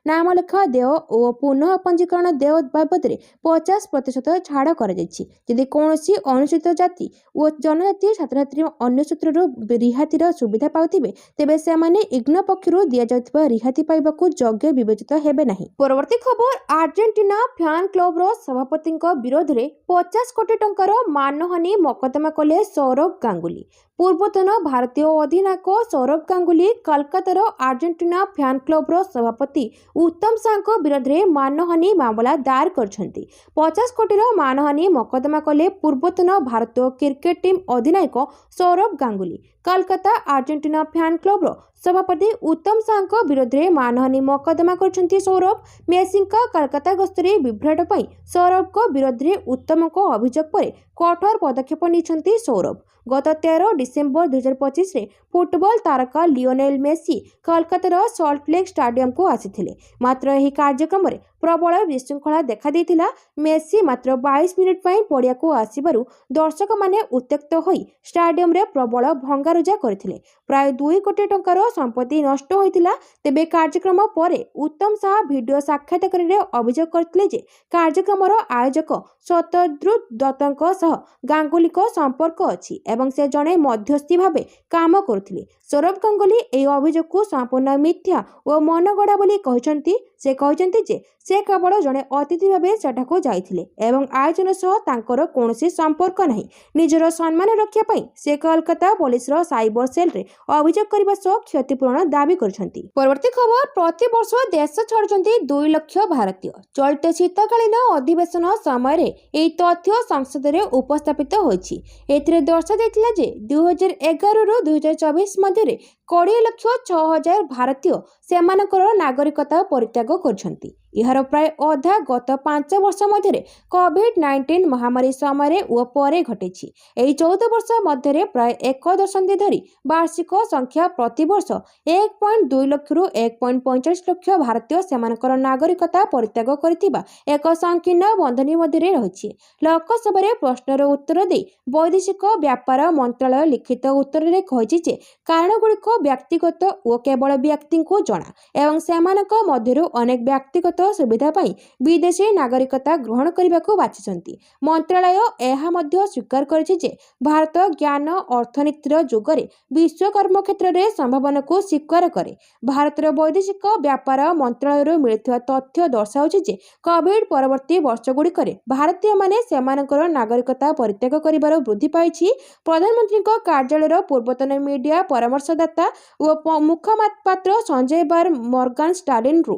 नाम लेखा देय और पुनः पंजीकरण देय बाबद 50% छाड़ कर यदि कौन अनुसूचित जाति और जनजातीय छात्र छात्री अन्य सूत्र रिहातिर सुविधा पाउथिबे तेबे से माने इग्नो पक्षरु दिया जाउथिबा रिहाती पाइबाकू योग्य विवेचित हेबे नाही। परवर्ती खबर अर्जेंटीना फैन क्लब रो सभापति विरोध में 50 कोटी टंकार मानहानि मोकदमा कले सौरभ गांगुली। पूर्वतन भारतीय अधिनायक सौरभ गांगुली कोलकातार अर्जेंटीना फैन क्लब रो सभापति उत्तम शाह विरोध में मानहानि मामला दायर करछंती। 50 कोटी मानहानि मोकदमा कले पूर्वतन भारतीय क्रिकेट टीम अधिनायक Sourav Ganguly. Kolkata Argentina fan club रो सभापति उत्तम शाह विरोध में मानहानि मोकदमा करछंती सौरभ। मेसी कोलकाता गस्तरे विभ्राट पई सौरभ को विरोध में उत्तम को अभियोग पर कठोर पदक्षेप निछंती सौरभ। गत 13 डिसेम्बर 2025 रे फुटबॉल तारका लियोनेल मेसी कोलकातार सल्टलेक स्टेडियम को आसीथिले। मात्र एही कार्यक्रम रे प्रबल विशृंखला देखा देथिला। मेसी मात्र 22 मिनिट पई पड़िया को आसीबारु दर्शक माने उत्तेक्त होई स्टेडियम रे प्रबल भंगारुजा करथिले। प्राय 2 कोटी टंकार संपत्ति नष्ट होइतिला। तेबे कार्यक्रम परे उत्तम शाह वीडियो साक्षात्कार रे अभियोग करथिले जे कार्यक्रमर आयोजक शतद्रु दत्तक सह गांगुली को संपर्क अछि एवं से जणे मध्यस्थी भावे काम करथिले। सौरभ गांगुली एही अभियोग को संपूर्ण मिथ्या और मनगढ़ा बोली कहिसंती। ସେ କହିଛନ୍ତି ଯେ ସେ କେବଳ ଜଣେ ଅତିଥି ଭାବେ ସେଠାକୁ ଯାଇଥିଲେ ଏବଂ ଆୟୋଜନ ସହ ତାଙ୍କର କୌଣସି ସମ୍ପର୍କ ନାହିଁ। ନିଜର ସମ୍ମାନ ରକ୍ଷା ପାଇଁ ସେ କୋଲକାତା ପୋଲିସର ସାଇବର ସେଲରେ ଅଭିଯୋଗ କରିବା ସହ କ୍ଷତିପୂରଣ ଦାବି କରିଛନ୍ତି। ପରବର୍ତ୍ତୀ ଖବର, ପ୍ରତିବର୍ଷ ଦେଶ ଛାଡୁଛନ୍ତି 2 ଲକ୍ଷ ଭାରତୀୟ। ଚଳିତ ଶୀତକାଳୀନ ଅଧିବେଶନ ସମୟରେ ଏହି ତଥ୍ୟ ସଂସଦରେ ଉପସ୍ଥାପିତ ହୋଇଛି। ଏଥିରେ ଦର୍ଶାଯାଇଥିଲା ଯେ 2011ରୁ 2024 ମଧ୍ୟରେ 20,06,000 ଭାରତୀୟ ସେମାନଙ୍କର ନାଗରିକତା ପରିତ୍ୟାଗ କରିଛନ୍ତି। ଏହାର ପ୍ରାୟ ଅଧା ଗତ 5 ବର୍ଷ ମଧ୍ୟରେ କୋଭିଡ-19 ମହାମାରୀ ସମୟରେ ଓ ପରେ ଘଟିଛି। ଏହି 14 ବର୍ଷ ମଧ୍ୟରେ ପ୍ରାୟ 1 ଦଶନ୍ଧି ଧରି ବାର୍ଷିକ ସଂଖ୍ୟା ପ୍ରତିବର୍ଷ 1.2 ଲକ୍ଷରୁ 1.45 ଲକ୍ଷ ଭାରତୀୟ ସେମାନଙ୍କର ନାଗରିକତା ପରିତ୍ୟାଗ କରିଥିବା ଏକ ସଂକୀର୍ଣ୍ଣ ବନ୍ଧନୀ ମଧ୍ୟରେ ରହିଛି। ଲୋକସଭାରେ ପ୍ରଶ୍ନର ଉତ୍ତର ଦେଇ ବୈଦେଶିକ ବ୍ୟାପାର ମନ୍ତ୍ରଣାଳୟ ଲିଖିତ ଉତ୍ତରରେ କହିଛି ଯେ କାରଣଗୁଡ଼ିକ ବ୍ୟକ୍ତିଗତ ଓ କେବଳ ବ୍ୟକ୍ତିଙ୍କୁ ଜଣା ଏବଂ ସେମାନଙ୍କ ମଧ୍ୟରୁ ଅନେକ ବ୍ୟକ୍ତିଗତ ସୁବିଧା ପାଇଁ ବିଦେଶୀ ନାଗରିକତା ଗ୍ରହଣ କରିବାକୁ ବାଛିଛନ୍ତି। ମନ୍ତ୍ରଣାଳୟ ଏହା ମଧ୍ୟ ସ୍ୱୀକାର କରିଛି ଯେ ଭାରତ ଜ୍ଞାନ ଅର୍ଥନୀତିର ଯୁଗରେ ବିଶ୍ୱ କର୍ମକ୍ଷେତ୍ରରେ ସମ୍ଭାବନାକୁ ସ୍ୱୀକାର କରେ। ଭାରତର ବୈଦେଶିକ ବ୍ୟାପାର ମନ୍ତ୍ରଣାଳୟରୁ ମିଳିଥିବା ତଥ୍ୟ ଦର୍ଶାଉଛି ଯେ କୋଭିଡ ପରବର୍ତ୍ତୀ ବର୍ଷଗୁଡ଼ିକରେ ଭାରତୀୟମାନେ ସେମାନଙ୍କର ନାଗରିକତା ପରିତ୍ୟାଗ କରିବାର ବୃଦ୍ଧି ପାଇଛି। ପ୍ରଧାନମନ୍ତ୍ରୀଙ୍କ କାର୍ଯ୍ୟାଳୟର ପୂର୍ବତନ ମିଡିଆ ପରାମର୍ଶଦାତା ଓ ମୁଖପାତ୍ର ସଞ୍ଜୟ ବାର ମର୍ଗାନ ଷ୍ଟାଲିନ୍ରୁ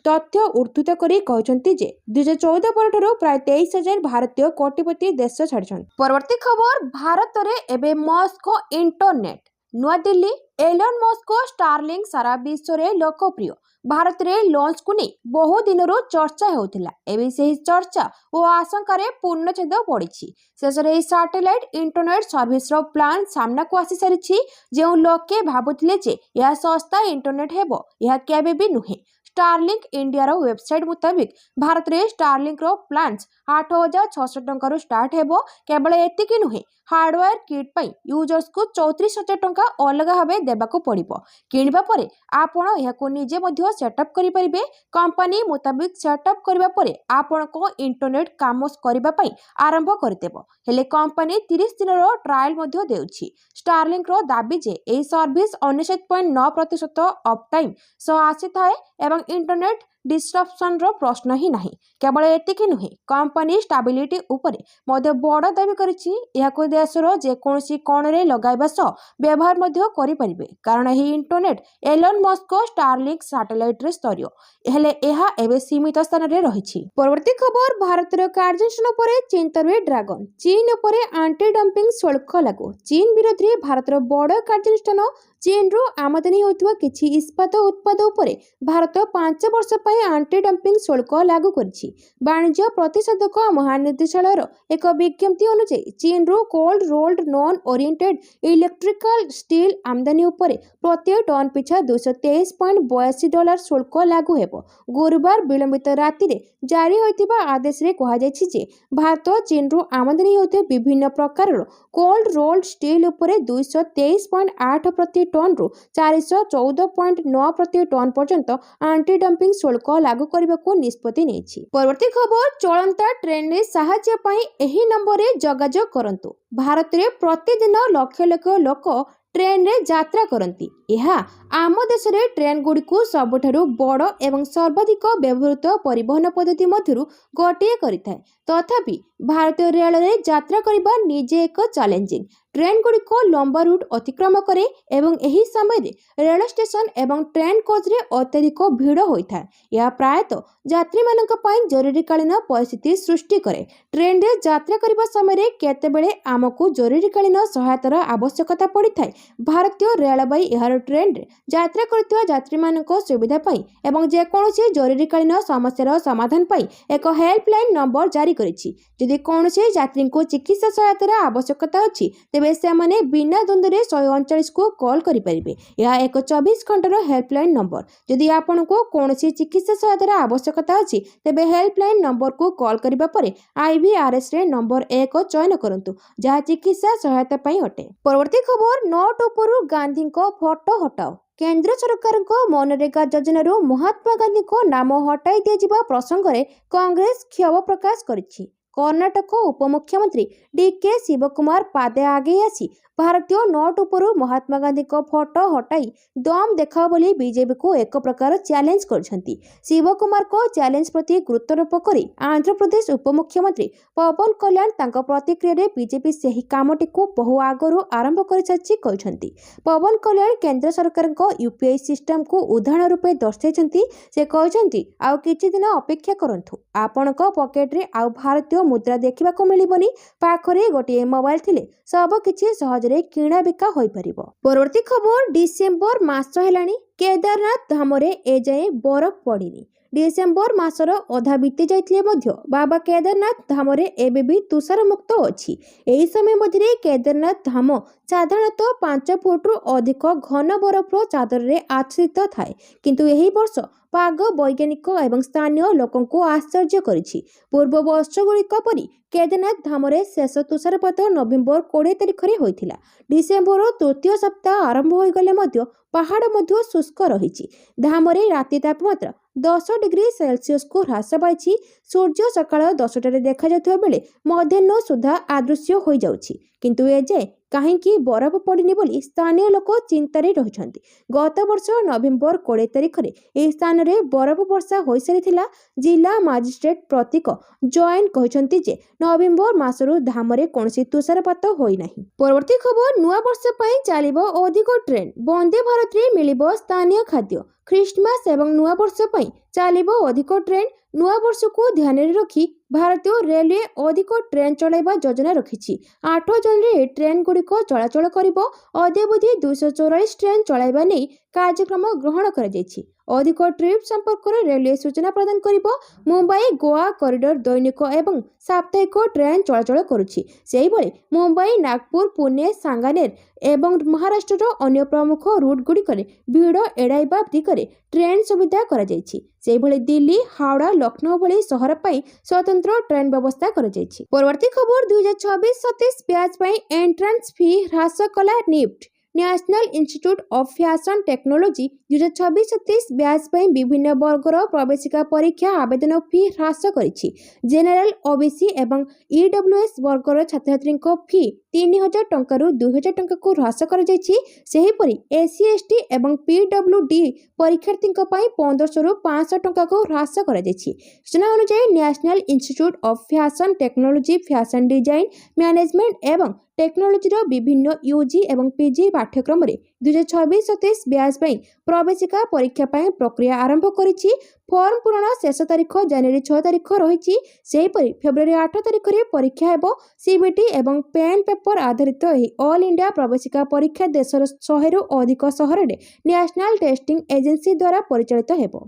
ତଥ୍ୟ ଉଦ୍ଧୃତ କରି କହିଛନ୍ତି ଯେ 2014 ପରଠାରୁ ପ୍ରାୟ 23,000 ଭାରତୀୟ କୋଟିପତି ଦେଶ ଛାଡ଼ିଛନ୍ତି। ପରବର୍ତ୍ତୀ ଖବର, ଭାରତରେ ଏବେ ମସ୍କ ଇଣ୍ଟରନେଟ୍। ନୂଆଦିଲ୍ଲୀ, ଏଲନ୍ ମସ୍କ ଷ୍ଟାରଲିଙ୍କ ସାରା ବିଶ୍ୱରେ ଲୋକପ୍ରିୟ। ଭାରତରେ ଲଞ୍ଚକୁ ନେଇ ବହୁ ଦିନରୁ ଚର୍ଚ୍ଚା ହେଉଥିଲା। ଏବେ ସେହି ଚର୍ଚ୍ଚା ଓ ଆଶଙ୍କାରେ ପୂର୍ଣ୍ଣଚ୍ଛେଦ ପଡ଼ିଛି। ଶେଷରେ ଏହି ସାଟେଲାଇଟ୍ ଇଣ୍ଟରନେଟ୍ ସର୍ଭିସର ପ୍ଲାନ୍ ସାମ୍ନାକୁ ଆସିସାରିଛି। ଯେଉଁ ଲୋକେ ଭାବୁଥିଲେ ଯେ ଏହା ଶସ୍ତା ଇଣ୍ଟରନେଟ୍ ହେବ, ଏହା କେବେ ବି ନୁହେଁ। ଷ୍ଟାରଲିଙ୍କ ଇଣ୍ଡିଆର ୱେବସାଇଟ୍ ମୁତାବିକ ଭାରତରେ ଷ୍ଟାରଲିଙ୍କର ପ୍ଲାନ୍ସ 8,600 ଟଙ୍କାରୁ ଷ୍ଟାର୍ଟ ହେବ। କେବଳ ଏତିକି ନୁହେଁ, ହାର୍ଡୱେୟାର କିଟ୍ ପାଇଁ ୟୁଜର୍ସକୁ 34,000 ଟଙ୍କା ଅଲଗା ଭାବେ ଦେବାକୁ ପଡ଼ିବ। କିଣିବା ପରେ ଆପଣ ଏହାକୁ ନିଜେ ମଧ୍ୟ ସେଟଅପ୍ କରିପାରିବେ। କମ୍ପାନୀ ମୁତାବିକ ସେଟଅପ୍ କରିବା ପରେ ଆପଣଙ୍କ ଇଣ୍ଟରନେଟ୍ କାମ କରିବା ପାଇଁ ଆରମ୍ଭ କରିଦେବ। ହେଲେ କମ୍ପାନୀ 30 ଦିନର ଟ୍ରାଏଲ୍ ମଧ୍ୟ ଦେଉଛି। ଷ୍ଟାରଲିଙ୍କର ଦାବି ଯେ ଏହି ସର୍ଭିସ 99.9% ଅପଟାଇମ୍ ସହ ଆସିଥାଏ ଏବଂ ଇଣ୍ଟରନେଟ୍ ଡିସରପ୍ସନର ପ୍ରଶ୍ନ ହିଁ ନାହିଁ। କେବଳ ଏତିକି ନୁହେଁ, କମ୍ପାନୀ ଷ୍ଟାବିଲିଟି ଉପରେ ମଧ୍ୟ ବଡ଼ ଦାବି କରିଛି। ଏହାକୁ ଦେଶର ଯେକୌଣସି କୋଣରେ ଲଗାଇବା ସହ ବ୍ୟବହାର ମଧ୍ୟ କରିପାରିବେ, କାରଣ ଏହି ଇଣ୍ଟରନେଟ୍ ଏଲନ୍ ମସ୍କ ଷ୍ଟାରଲିଙ୍କ ସାଟେଲାଇଟ୍ରେ ସ୍ତରୀୟ। ହେଲେ ଏହା ଏବେ ସୀମିତ ସ୍ଥାନରେ ରହିଛି। ପରବର୍ତ୍ତୀ ଖବର, ଭାରତର କାର୍ଯ୍ୟାନୁଷ୍ଠାନ ପରେ ଚିନ୍ତାରେ ଡ୍ରାଗନ୍। ଚୀନ ଉପରେ ଆଣ୍ଟି ଡମ୍ପିଂ ଶୁଳ୍କ ଲାଗୁ। ଚୀନ ବିରୋଧରେ ଭାରତର ବଡ଼ କାର୍ଯ୍ୟାନୁଷ୍ଠାନ। ଚୀନରୁ ଆମଦାନୀ ହେଉଥିବା କିଛି ଇସ୍ପାତ ଉତ୍ପାଦ ଉପରେ ଭାରତ 5 ବର୍ଷ ପାଇଁ ଆଣ୍ଟି ଡମ୍ପିଂ ଶୁଳ୍କ ଲାଗୁ କରିଛି। ବାଣିଜ୍ୟ ପ୍ରତିଷେଧକ ମହାନିର୍ଦ୍ଦେଶାଳୟର ଏକ ବିଜ୍ଞପ୍ତି ଅନୁଯାୟୀ ଚୀନରୁ cold rolled non oriented electrical steel ଆମଦାନୀ ଉପରେ ପ୍ରତି ଟନ୍ ପିଛା $223.82 ଶୁଳ୍କ ଲାଗୁ ହେବ। ଗୁରୁବାର ବିଳମ୍ବିତ ରାତିରେ ଜାରି ହୋଇଥିବା ଆଦେଶରେ କୁହାଯାଇଛି ଯେ ଭାରତ ଚୀନରୁ ଆମଦାନୀ ହେଉଥିବା ବିଭିନ୍ନ ପ୍ରକାରର କୋଲ୍ଡ ରୋଲ୍ଡ ଷ୍ଟିଲ୍ ଉପରେ 223.8 ପ୍ରତି ଟନ୍ରୁ 414.9 ପ୍ରତି ଟନ୍ ପର୍ଯ୍ୟନ୍ତ ଆଣ୍ଟି ଡମ୍ପିଂ ଶୁଳ୍କ ଲାଗୁ କରିବାକୁ ନିଷ୍ପତ୍ତି ନେଇଛି। ପରବର୍ତ୍ତୀ ଖବର, ଚଳନ୍ତା ଟ୍ରେନରେ ସାହାଯ୍ୟ ପାଇଁ ଏହି ନମ୍ବରରେ ଯୋଗାଯୋଗ କରନ୍ତୁ। ଭାରତରେ ପ୍ରତିଦିନ ଲକ୍ଷ ଲକ୍ଷ ଲୋକ ଟ୍ରେନରେ ଯାତ୍ରା କରନ୍ତି। ଏହା ଆମ ଦେଶରେ ଟ୍ରେନଗୁଡ଼ିକୁ ସବୁଠାରୁ ବଡ଼ ଏବଂ ସର୍ବାଧିକ ବ୍ୟବହୃତ ପରିବହନ ପଦ୍ଧତି ମଧ୍ୟରୁ ଗୋଟିଏ କରିଥାଏ। ତଥାପି ଭାରତୀୟ ରେଳରେ ଯାତ୍ରା କରିବା ନିଜେ ଏକ ଚ୍ୟାଲେଞ୍ଜିଂ। ଟ୍ରେନଗୁଡ଼ିକ ଲମ୍ବା ରୁଟ୍ ଅତିକ୍ରମ କରେ ଏବଂ ଏହି ସମୟରେ ରେଳ ଷ୍ଟେସନ ଏବଂ ଟ୍ରେନ କୋଚ୍ରେ ଅତ୍ୟଧିକ ଭିଡ଼ ହୋଇଥାଏ। ଏହା ପ୍ରାୟତଃ ଯାତ୍ରୀମାନଙ୍କ ପାଇଁ ଜରୁରୀକାଳୀନ ପରିସ୍ଥିତି ସୃଷ୍ଟି କରେ। ଟ୍ରେନରେ ଯାତ୍ରା କରିବା ସମୟରେ କେତେବେଳେ ଆମକୁ ଜରୁରୀକାଳୀନ ସହାୟତାର ଆବଶ୍ୟକତା ପଡ଼ିଥାଏ। ଭାରତୀୟ ରେଳବାଇ ଏହାର ଟ୍ରେନରେ ଯାତ୍ରା କରୁଥିବା ଯାତ୍ରୀମାନଙ୍କ ସୁବିଧା ପାଇଁ ଏବଂ ଯେକୌଣସି ଜରୁରୀକାଳୀନ ସମସ୍ୟାର ସମାଧାନ ପାଇଁ ଏକ ହେଲ୍ପଲାଇନ୍ ନମ୍ବର ଜାରି କରିଛି। ଯଦି କୌଣସି ଯାତ୍ରୀଙ୍କୁ ଚିକିତ୍ସା ସହାୟତାର ଆବଶ୍ୟକତା ଅଛି, ତେବେ ସେମାନେ ବିନା ଦ୍ୱନ୍ଦ୍ୱରେ 139କୁ କଲ୍ କରିପାରିବେ। ଏହା ଏକ 24 ଘଣ୍ଟାର ହେଲ୍ପଲାଇନ୍ ନମ୍ବର। ଯଦି ଆପଣଙ୍କୁ କୌଣସି ଚିକିତ୍ସା ସହାୟତାର ଆବଶ୍ୟକତା ଅଛି, ତେବେ ହେଲ୍ପଲାଇନ୍ ନମ୍ବରକୁ କଲ୍ କରିବା ପରେ IVRSରେ ନମ୍ବର 1 ଚୟନ କରନ୍ତୁ, ଯାହା ଚିକିତ୍ସା ସହାୟତା ପାଇଁ ଅଟେ। ପରବର୍ତ୍ତୀ ଖବର, ନୋଟ ଉପରୁ ଗାନ୍ଧୀଙ୍କ ଫଟୋ ହଟାଅ। କେନ୍ଦ୍ର ସରକାରଙ୍କ ମନରେଗା ଯୋଜନାରୁ ମହାତ୍ମା ଗାନ୍ଧୀଙ୍କ ନାମ ହଟାଇ ଦିଆଯିବା ପ୍ରସଙ୍ଗରେ କଂଗ୍ରେସ କ୍ଷୋଭ ପ୍ରକାଶ କରିଛି। कर्णाटक उपमुख्यमंत्री डीके शिवकुमार पादे आगे आसी भारतीय नोट उपरू महात्मा गांधी फोटो हटाई दम देखाओ बोली बीजेपी को एक प्रकार चैलेंज करछंती। शिवकुमार को चैलेंज प्रति गुरुत्वारोप करी आंध्र प्रदेश उपमुख्यमंत्री पवन कल्याण तांको प्रतिक्रिया रे बीजेपी सही कामटी को बहु आगरू आरंभ करिसछि कहछंती। पवन कल्याण केंद्र सरकार को यूपीआई सिस्टम को उदाहरण रूपे दर्शाइछंती। से कहछंती आउ किछि दिन अपेक्षा करंतु आपणको पॉकेट रे आउ भारतीय मुद्रा देखा मिलबनी पाखरे गोटे मोबाइल थिले सब किछि सहजरे किणा बिका होई परिबो। परवर्ती खबर डिसेंबर मास हेलानी केदारनाथ धामरे एजाए बरफ पड़िनी। डिसेंबर मासर अधा बीती जाइतिले मध्य बाबा केदारनाथ धामरे एबे भी तुषार मुक्त अछि। एही समय मध्य केदारनाथ धाम साधारणतः 5 फुटरू अधिक घन बरफर चादर रे आच्छादित थाए, किंतु एही वर्ष पाग वैज्ञानिक एवं स्थानीय लोकों को आश्चर्य करिछि। पूर्व वर्षगुड़िक परी केदारनाथ धामरे शेष तुषारपात नवेम्बर 20 तारिख रे होइथिला। डिसेंबर तृतीय सप्ताह आरंभ हो गले मध्य पहाड़ मध्य शुष्क रहिछि। धामरे राति तापमात्रा 10 डिग्री सेल्सियस को ह्रास पाइछि। सूर्य सकाळ 10टारे देखा जाथुवा बेले मध्याह्न सुधा आदृश्य होई जाउछि, किंतु एजे काहेकि बरफ पड़िनी बोली स्थानीय लोक चिंतारे रहिछन्ति। गत वर्ष नवेम्बर 20 तारिख रे एही स्थान रे बरफ वर्षा होई सारिथिला। जिला मजिस्ट्रेट प्रतीक जॉइन कहिसन्ति जे नवेम्बर मासरू धामरे कोनसी तुषारपात होई नाही। परवर्ती खबर नुआ वर्ष पई चालिबो अधिक ट्रेन। वंदे भारत रे मिलिबो स्थानीय खाद्य। ख्रिस्टमास एवं नुआ वर्ष पई चालिबो अधिक ट्रेन। नुआ वर्ष को ध्यान रे रखी भारतीय रेलवे अधिक ट्रेन चलाइबा योजना रखिछि। 8 जन रे ट्रेन गुड़िक चलाचल करिबो। अद्यावधि 244 ट्रेन चलाइबा नै कार्यक्रम ग्रहण करा जायछि। अधिक ट्रिप संपर्क रेलवे सूचना प्रदान करिबो। मुंबई गोवा कॉरिडोर दैनिक एवं साप्ताहिक ट्रेन चलाचल करुछि। सेही भଳି मुंबई नागपुर पुणे सांगानेर एवं महाराष्ट्र अन्य प्रमुख रूट गुड़िकरे भीड़ एड़ाइबा दिगरे ट्रेन सुविधा करा जायछि। सेही भଳି दिल्ली हावड़ा लखनऊ भଳି शहर पई स्वतंत्र ट्रेन व्यवस्था करा जायछि। परवर्ती खबर 2026-27 बैच पई एंट्रेंस फी ह्रास कला NIFT. National Institute of Fashion Technology 2026-27 batch पई विभिन्न वर्गर प्रवेशिका परीक्षा आवेदन फी ह्रास करिछि। जेनरल ओबीसी एवं ईडब्ल्यूएस वर्गर छात्रछात्री फी 3000 टंका रु 2000 टंका को ह्रास करा जायछि। सेहीपरि एससी एसटी एवं पीडब्ल्यूडी परीक्षार्थी पई 1500 रु 500 टंका को ह्रास करा जायछि। सूचना अनुसार national Institute of Fashion technology fashion design management एवं टेक्नोलॉजी विभिन्न यूजी एवं पीजी पाठ्यक्रम 2026-27 बैच पई प्रवेशिका परीक्षा पई प्रक्रिया आरंभ करिछि। फॉर्म पूरण शेष तारीख जनवरी 6 तारीख रहिछि। सेहीपरि फेब्रुआरी 8 तारीख रे परीक्षा हेबो। सीबीटी एवं पेन पेपर आधारित एही ऑल इंडिया प्रवेशिका परीक्षा देशर 100 रु अधिक शहर रे नेशनल टेस्टिंग एजेंसी द्वारा परिचालित हेबो।